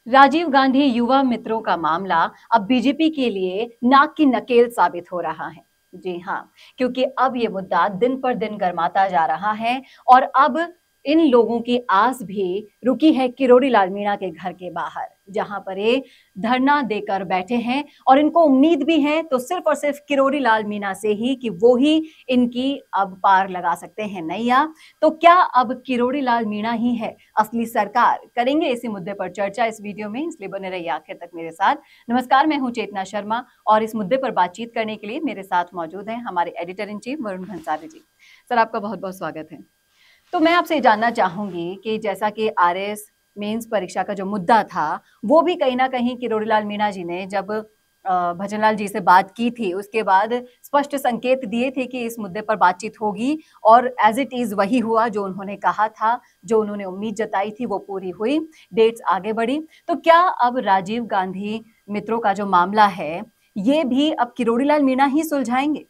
राजीव गांधी युवा मित्रों का मामला अब बीजेपी के लिए नाक की नकेल साबित हो रहा है। जी हाँ, क्योंकि अब ये मुद्दा दिन पर दिन गर्माता जा रहा है और अब इन लोगों की आस भी रुकी है किरोड़ी लाल मीणा के घर के बाहर, जहां पर ये धरना देकर बैठे हैं और इनको उम्मीद भी है तो सिर्फ और सिर्फ किरोड़ी लाल मीणा से ही कि वो ही इनकी अब पार लगा सकते हैं नैया। तो क्या अब किरोड़ी लाल मीणा ही है असली सरकार? करेंगे इसी मुद्दे पर चर्चा इस वीडियो में, इसलिए बने रहिए आखिर तक मेरे साथ। नमस्कार, मैं हूं चेतना शर्मा और इस मुद्दे पर बातचीत करने के लिए मेरे साथ मौजूद हैं हमारे editor in chief Varun Bhansali ji. Sir, आपका बहुत बहुत स्वागत है। तो मैं आपसे जानना चाहूंगी कि जैसा कि आरएस मेंस परीक्षा का जो मुद्दा था, वो भी कहीं ना कहीं किरोड़ी लाल मीणा जी ने जब भजनलाल जी से बात की थी, उसके बाद स्पष्ट संकेत दिए थे कि इस मुद्दे पर बातचीत होगी और एज इट इज वही हुआ। जो उन्होंने कहा था, जो उन्होंने उम्मीद जताई थी, वो पूरी हुई, डेट्स आगे बढ़ी। तो क्या अब राजीव गांधी मित्रों का जो मामला है, ये भी अब किरोड़ी लाल मीणा ही सुलझाएंगे?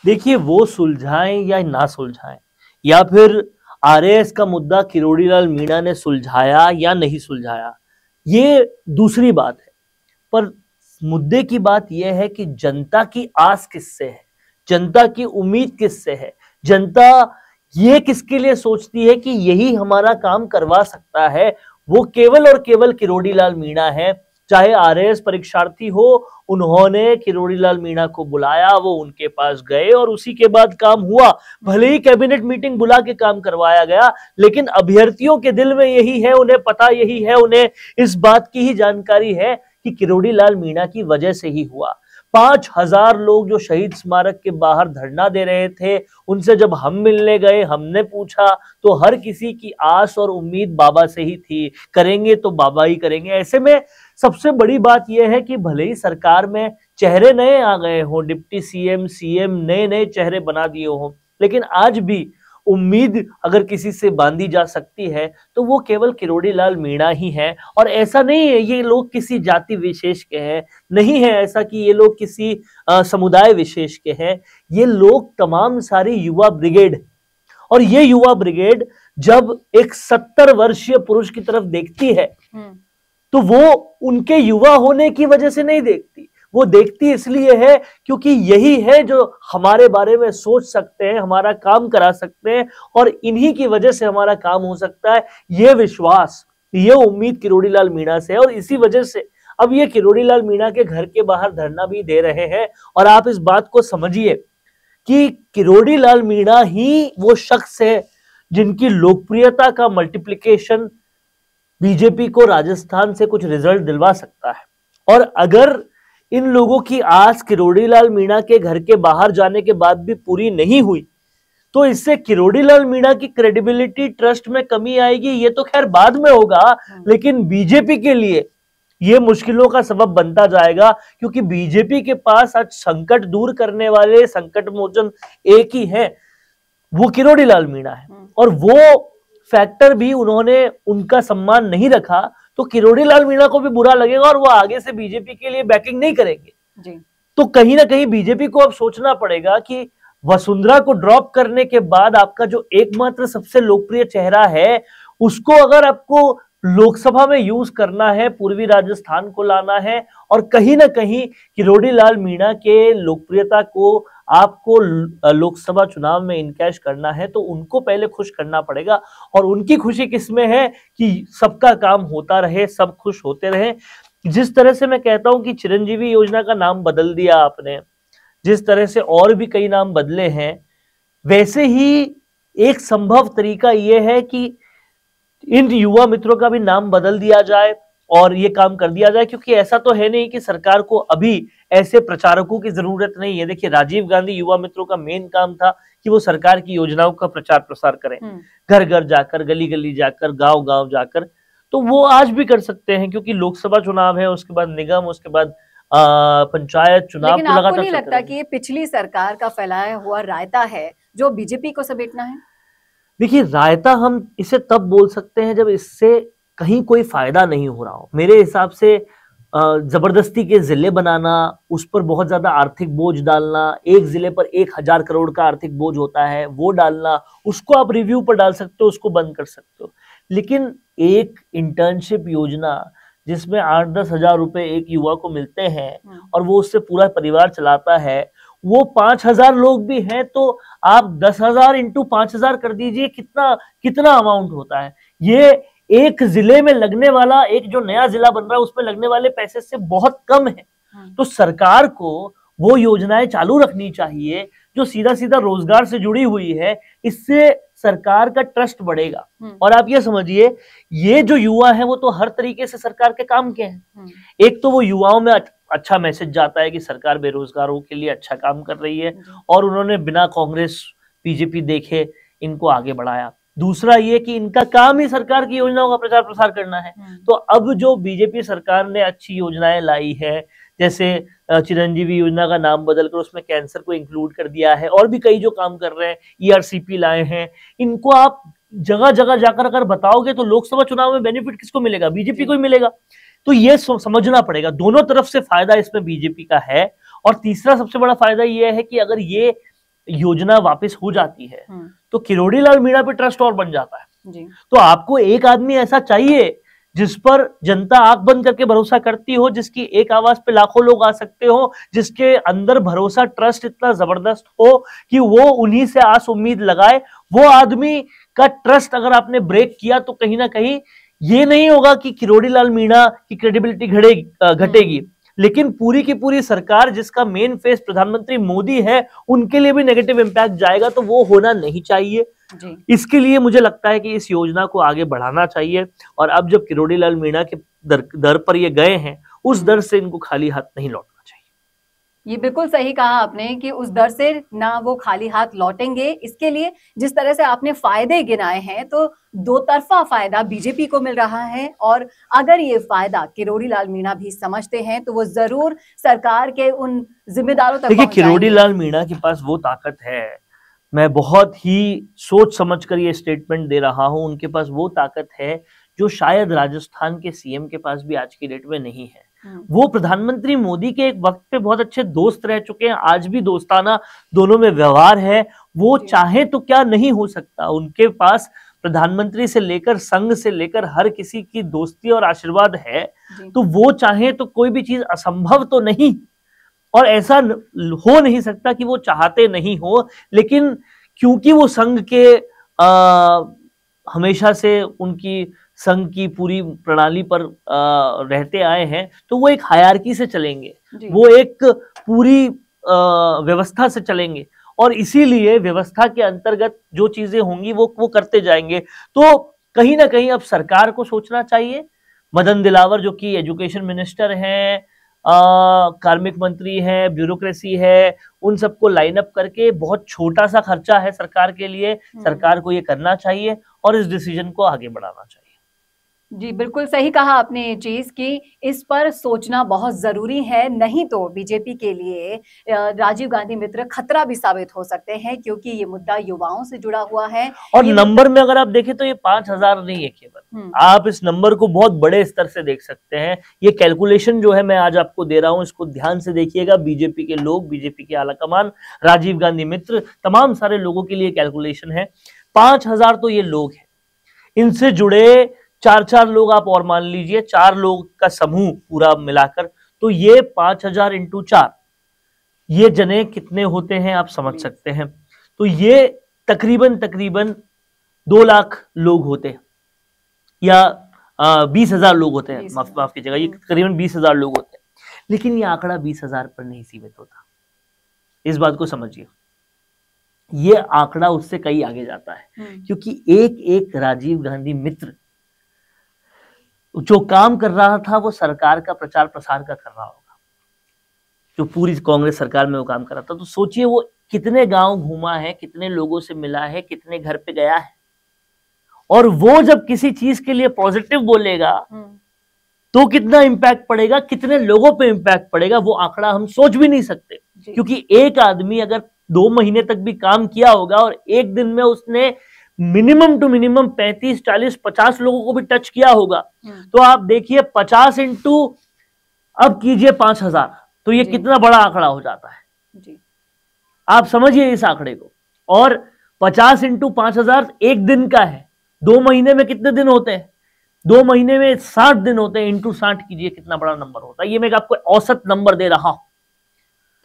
देखिए, वो सुलझाएं या ना सुलझाएं, या फिर आरएस का मुद्दा किरोड़ी लाल मीणा ने सुलझाया या नहीं सुलझाया, ये दूसरी बात है। पर मुद्दे की बात यह है कि जनता की आस किससे है, जनता की उम्मीद किससे है, जनता ये किसके लिए सोचती है कि यही हमारा काम करवा सकता है, वो केवल और केवल किरोड़ी लाल मीणा है। चाहे आरएस परीक्षार्थी हो, उन्होंने किरोड़ी लाल मीणा को बुलाया, वो उनके पास गए और उसी के बाद काम हुआ। भले ही कैबिनेट मीटिंग बुला के काम करवाया गया, लेकिन अभ्यर्थियों के दिल में यही है, उन्हें पता यही है, उन्हें इस बात की ही जानकारी है कि किरोड़ी लाल मीणा की वजह से ही हुआ। 5,000 लोग जो शहीद स्मारक के बाहर धरना दे रहे थे, उनसे जब हम मिलने गए, हमने पूछा तो हर किसी की आस और उम्मीद बाबा से ही थी, करेंगे तो बाबा ही करेंगे। ऐसे में सबसे बड़ी बात यह है कि भले ही सरकार में चेहरे नए आ गए हों, डिप्टी सीएम नए नए चेहरे बना दिए हों, लेकिन आज भी उम्मीद अगर किसी से बांधी जा सकती है तो वो केवल किरोड़ी लाल मीणा ही है। और ऐसा नहीं है ये लोग किसी जाति विशेष के हैं, नहीं है ऐसा कि ये लोग किसी समुदाय विशेष के हैं। ये लोग तमाम सारी युवा ब्रिगेड, और ये युवा ब्रिगेड जब एक 70 वर्षीय पुरुष की तरफ देखती है तो वो उनके युवा होने की वजह से नहीं देखती, वो देखती इसलिए है क्योंकि यही है जो हमारे बारे में सोच सकते हैं, हमारा काम करा सकते हैं और इन्हीं की वजह से हमारा काम हो सकता है। ये विश्वास, ये उम्मीद किरोड़ी लाल मीणा से है और इसी वजह से अब ये किरोड़ी लाल मीणा के घर के बाहर धरना भी दे रहे हैं। और आप इस बात को समझिए कि किरोड़ी लाल मीणा ही वो शख्स है जिनकी लोकप्रियता का मल्टीप्लिकेशन बीजेपी को राजस्थान से कुछ रिजल्ट दिलवा सकता है। और अगर इन लोगों की आस किरोड़ी लाल मीणा के घर के बाहर जाने के बाद भी पूरी नहीं हुई तो इससे किरोड़ी लाल मीणा की क्रेडिबिलिटी, ट्रस्ट में कमी आएगी। ये तो खैर बाद में होगा, लेकिन बीजेपी के लिए ये मुश्किलों का सबब बनता जाएगा, क्योंकि बीजेपी के पास आज संकट दूर करने वाले संकट मोचन एक ही है, वो किरोड़ी लाल मीणा है। और वो फैक्टर भी उन्होंने उनका सम्मान नहीं रखा तो किरोड़ी लाल मीणा को भी बुरा लगेगा और वो आगे से बीजेपी के लिए बैकिंग नहीं करेंगे जी। तो कहीं ना कहीं बीजेपी को अब सोचना पड़ेगा कि वसुंधरा को ड्रॉप करने के बाद आपका जो एकमात्र सबसे लोकप्रिय चेहरा है, उसको अगर आपको लोकसभा में यूज करना है, पूर्वी राजस्थान को लाना है और कहीं ना कहीं किरोड़ी लाल मीणा के लोकप्रियता को आपको लोकसभा चुनाव में इनकैश करना है, तो उनको पहले खुश करना पड़ेगा। और उनकी खुशी किसमें है कि सबका काम होता रहे, सब खुश होते रहे। जिस तरह से मैं कहता हूं कि चिरंजीवी योजना का नाम बदल दिया आपने, जिस तरह से और भी कई नाम बदले हैं, वैसे ही एक संभव तरीका यह है कि इन युवा मित्रों का भी नाम बदल दिया जाए और ये काम कर दिया जाए, क्योंकि ऐसा तो है नहीं कि सरकार को अभी ऐसे प्रचारकों की जरूरत नहीं है। देखिए, राजीव गांधी युवा मित्रों का मेन काम था कि वो सरकार की योजनाओं का प्रचार प्रसार करें, घर घर जाकर, गली गली जाकर, गांव गांव जाकर। तो वो आज भी कर सकते हैं, क्योंकि लोकसभा चुनाव है, उसके बाद निगम, उसके बाद पंचायत चुनाव। लेकिन आपको नहीं लगता कि ये पिछली सरकार का फैलाया हुआ रायता है जो बीजेपी को समेटना है? देखिए, रायता हम इसे तब बोल सकते हैं जब इससे कहीं कोई फायदा नहीं हो रहा हो। मेरे हिसाब से जबरदस्ती के जिले बनाना, उस पर बहुत ज्यादा आर्थिक बोझ डालना, एक जिले पर 1,000 करोड़ का आर्थिक बोझ होता है, वो डालना, उसको आप रिव्यू पर डाल सकते हो, उसको बंद कर सकते हो। लेकिन एक इंटर्नशिप योजना जिसमें 8-10 हजार रुपए एक युवा को मिलते हैं और वो उससे पूरा परिवार चलाता है, वो 5,000 लोग भी हैं तो आप 10,000 इंटू 5,000 कर दीजिए, कितना कितना अमाउंट होता है। ये एक जिले में लगने वाला, एक जो नया जिला बन रहा है उसमें लगने वाले पैसे से बहुत कम है। तो सरकार को वो योजनाएं चालू रखनी चाहिए जो सीधा सीधा रोजगार से जुड़ी हुई है, इससे सरकार का ट्रस्ट बढ़ेगा। और आप ये समझिए, ये जो युवा है वो तो हर तरीके से सरकार के काम के हैं। एक तो वो युवाओं में अच्छा मैसेज जाता है कि सरकार बेरोजगारों के लिए अच्छा काम कर रही है और उन्होंने बिना कांग्रेस बीजेपी देखे इनको आगे बढ़ाया। दूसरा ये कि इनका काम ही सरकार की योजनाओं का प्रचार प्रसार करना है। तो अब जो बीजेपी सरकार ने अच्छी योजनाएं लाई है, जैसे चिरंजीवी योजना का नाम बदलकर उसमें कैंसर को इंक्लूड कर दिया है, और भी कई जो काम कर रहे हैं, ईआरसीपी लाए हैं, इनको आप जगह जगह जाकर अगर बताओगे तो लोकसभा चुनाव में बेनिफिट किसको मिलेगा? बीजेपी को ही मिलेगा। तो ये समझना पड़ेगा, दोनों तरफ से फायदा इसमें बीजेपी का है। और तीसरा सबसे बड़ा फायदा यह है कि अगर ये योजना वापस हो जाती है तो किरोड़ी लाल मीणा पे ट्रस्ट और बन जाता है जी। तो आपको एक आदमी ऐसा चाहिए जिस पर जनता आंख बंद करके भरोसा करती हो, जिसकी एक आवाज पे लाखों लोग आ सकते हो, जिसके अंदर भरोसा ट्रस्ट इतना जबरदस्त हो कि वो उन्हीं से आस उम्मीद लगाए। वो आदमी का ट्रस्ट अगर आपने ब्रेक किया तो कहीं ना कहीं ये नहीं होगा कि किरोड़ी लाल मीणा की क्रेडिबिलिटी घटेगी, लेकिन पूरी की पूरी सरकार जिसका मेन फेस प्रधानमंत्री मोदी है उनके लिए भी नेगेटिव इंपैक्ट जाएगा। तो वो होना नहीं चाहिए जी। इसके लिए मुझे लगता है कि इस योजना को आगे बढ़ाना चाहिए। और अब जब किरोड़ी लाल मीणा के दर पर ये गए हैं, उस दर से इनको खाली हाथ नहीं लौटना चाहिए। ये बिल्कुल सही कहा आपने कि उस दर से ना वो खाली हाथ लौटेंगे। इसके लिए जिस तरह से आपने फायदे गिनाए हैं, तो दो तरफा फायदा बीजेपी को मिल रहा है, और अगर ये फायदा किरोड़ी लाल मीणा भी समझते हैं तो वो जरूर सरकार के उन जिम्मेदारों तक देखिए, किरोड़ी लाल मीणा के पास वो ताकत है, मैं बहुत ही सोच समझ कर ये स्टेटमेंट दे रहा हूं, उनके पास वो ताकत है जो शायद राजस्थान के सीएम के पास भी आज की डेट में नहीं है। वो प्रधानमंत्री मोदी के एक वक्त पे बहुत अच्छे दोस्त रह चुके हैं, आज भी दोस्ताना दोनों में व्यवहार है। वो चाहे तो क्या नहीं हो सकता, उनके पास प्रधानमंत्री से लेकर संघ से लेकर हर किसी की दोस्ती और आशीर्वाद है। तो वो चाहे तो कोई भी चीज असंभव तो नहीं, और ऐसा हो नहीं सकता कि वो चाहते नहीं हो, लेकिन क्योंकि वो संघ के हमेशा से उनकी संघ की पूरी प्रणाली पर रहते आए हैं, तो वो एक हायरार्की से चलेंगे, वो एक पूरी व्यवस्था से चलेंगे, और इसीलिए व्यवस्था के अंतर्गत जो चीजें होंगी वो करते जाएंगे। तो कहीं ना कहीं अब सरकार को सोचना चाहिए। मदन दिलावर जो कि एजुकेशन मिनिस्टर हैं, कार्मिक मंत्री है, ब्यूरोक्रेसी है, उन सबको लाइन अप करके, बहुत छोटा सा खर्चा है सरकार के लिए, सरकार को ये करना चाहिए और इस डिसीजन को आगे बढ़ाना चाहिए। जी बिल्कुल सही कहा आपने ये चीज कि इस पर सोचना बहुत जरूरी है, नहीं तो बीजेपी के लिए राजीव गांधी मित्र खतरा भी साबित हो सकते हैं, क्योंकि ये मुद्दा युवाओं से जुड़ा हुआ है। और नंबर में अगर आप देखें तो ये 5,000 नहीं है केवल, आप इस नंबर को बहुत बड़े स्तर से देख सकते हैं। ये कैलकुलेशन जो है मैं आज आपको दे रहा हूं, इसको ध्यान से देखिएगा। बीजेपी के लोग, बीजेपी के आला कमान, राजीव गांधी मित्र, तमाम सारे लोगों के लिए कैलकुलेशन है। 5,000 तो ये लोग हैं, इनसे जुड़े 4-4 लोग आप और मान लीजिए, 4 लोग का समूह पूरा मिलाकर, तो ये 5,000 इंटू 4, ये जने कितने होते हैं आप समझ सकते हैं। तो ये तकरीबन 2 लाख लोग होते हैं, या 20,000 लोग होते हैं, माफ कीजिएगा, ये करीबन 20,000 लोग होते हैं। लेकिन ये आंकड़ा 20,000 पर नहीं सीमित होता, इस बात को समझिए। ये आंकड़ा उससे कई आगे जाता है, क्योंकि एक एक राजीव गांधी मित्र जो काम कर रहा था वो सरकार का प्रचार प्रसार का कर रहा होगा, जो पूरी कांग्रेस सरकार में वो काम कर रहा था। तो सोचिए वो कितने गांव घूमा है, कितने लोगों से मिला है, कितने घर पे गया है, और वो जब किसी चीज के लिए पॉजिटिव बोलेगा तो कितना इंपैक्ट पड़ेगा, कितने लोगों पे इंपैक्ट पड़ेगा, वो आंकड़ा हम सोच भी नहीं सकते। क्योंकि एक आदमी अगर 2 महीने तक भी काम किया होगा और एक दिन में उसने मिनिमम टू मिनिमम 35, 40, 50 लोगों को भी टच किया होगा, तो आप देखिए 50 इंटू अब कीजिए 5,000, तो ये कितना बड़ा आंकड़ा हो जाता है जी। आप समझिए इस आंकड़े को। और 50 इंटू 5,000 एक दिन का है, 2 महीने में कितने दिन होते हैं? 2 महीने में 60 दिन होते हैं, इंटू 60 कीजिए कितना बड़ा नंबर होता है। ये मैं आपको औसत नंबर दे रहा हूं।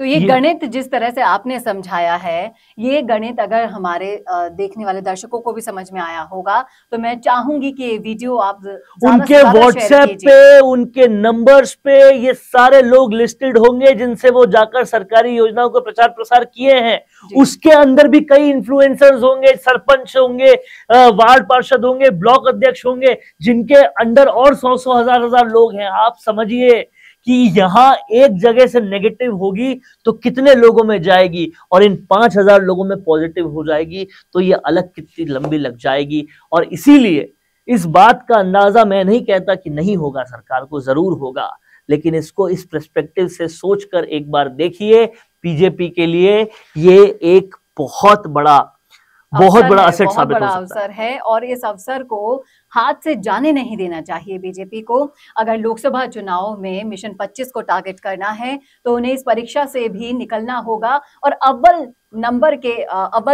तो ये गणित जिस तरह से आपने समझाया है, ये गणित अगर हमारे देखने वाले दर्शकों को भी समझ में आया होगा, तो मैं चाहूंगी कि ये वीडियो आप उनके व्हाट्सएप पे, उनके नंबर्स पे ये सारे लोग लिस्टेड होंगे जिनसे वो जाकर सरकारी योजनाओं का प्रचार प्रसार किए हैं। उसके अंदर भी कई इन्फ्लुएंसर्स होंगे, सरपंच होंगे, वार्ड पार्षद होंगे, ब्लॉक अध्यक्ष होंगे, जिनके अंडर और 100 हजार लोग हैं। आप समझिए कि यहां एक जगह से नेगेटिव होगी तो कितने लोगों में जाएगी, और इन 5000 लोगों में पॉजिटिव हो जाएगी तो ये अलग कितनी लंबी लग जाएगी। और इसीलिए इस बात का अंदाजा मैं नहीं कहता कि नहीं होगा, सरकार को जरूर होगा, लेकिन इसको इस पर्सपेक्टिव से सोचकर एक बार देखिए। बीजेपी के लिए ये एक बहुत बड़ा असेट साबित हो सकता अवसर है, और इस अवसर को हाथ से जाने नहीं देना चाहिए बीजेपी को। अगर लोकसभा चुनाव में मिशन 25 को टारगेट करना है तो उन्हें इस परीक्षा से भी निकलना होगा और अव्वल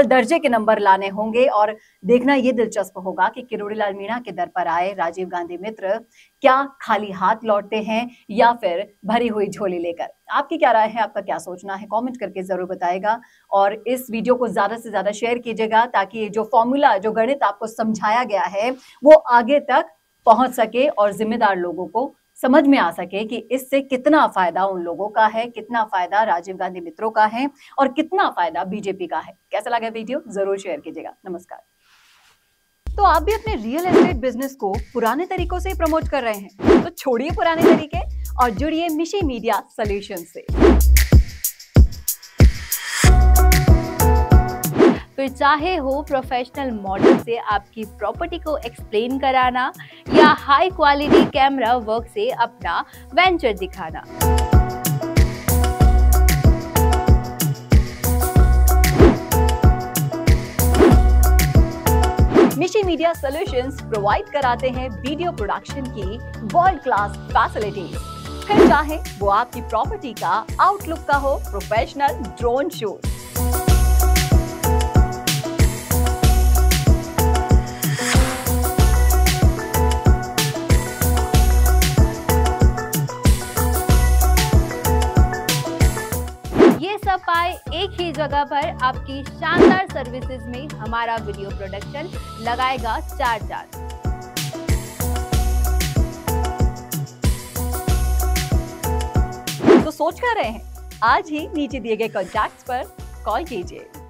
दर्जे के नंबर लाने होंगे। और देखना ये दिलचस्प होगा कि किरोड़ीलाल मीणा के दर पर आए राजीव गांधी मित्र क्या खाली हाथ लौटते हैं या फिर भरी हुई झोली लेकर। आपकी क्या राय है, आपका क्या सोचना है, कमेंट करके जरूर बताएगा। और इस वीडियो को ज्यादा से ज्यादा शेयर कीजिएगा ताकि जो फॉर्मूला, जो गणित आपको समझाया गया है वो आगे तक पहुंच सके और जिम्मेदार लोगों को समझ में आ सके कि इससे कितना फायदा उन लोगों का है, कितना फायदा राजीव गांधी मित्रों का है और कितना फायदा बीजेपी का है। कैसा लगा वीडियो, जरूर शेयर कीजिएगा। नमस्कार। तो आप भी अपने रियल एस्टेट बिजनेस को पुराने तरीकों से प्रमोट कर रहे हैं, तो छोड़िए पुराने तरीके और जुड़िए मिशी मीडिया सॉल्यूशन से। फिर चाहे हो प्रोफेशनल मॉडल से आपकी प्रॉपर्टी को एक्सप्लेन कराना या हाई क्वालिटी कैमरा वर्क से अपना वेंचर दिखाना। मिशी मीडिया सॉल्यूशंस प्रोवाइड कराते हैं वीडियो प्रोडक्शन की वर्ल्ड क्लास फैसिलिटीज। फिर चाहे वो आपकी प्रॉपर्टी का आउटलुक का हो प्रोफेशनल ड्रोन शूट, सब पाए एक ही जगह पर आपकी शानदार सर्विसेज में हमारा वीडियो प्रोडक्शन लगाएगा 4 चांद। तो सोच कर रहे हैं, आज ही नीचे दिए गए कॉन्टैक्ट्स पर कॉल कीजिए।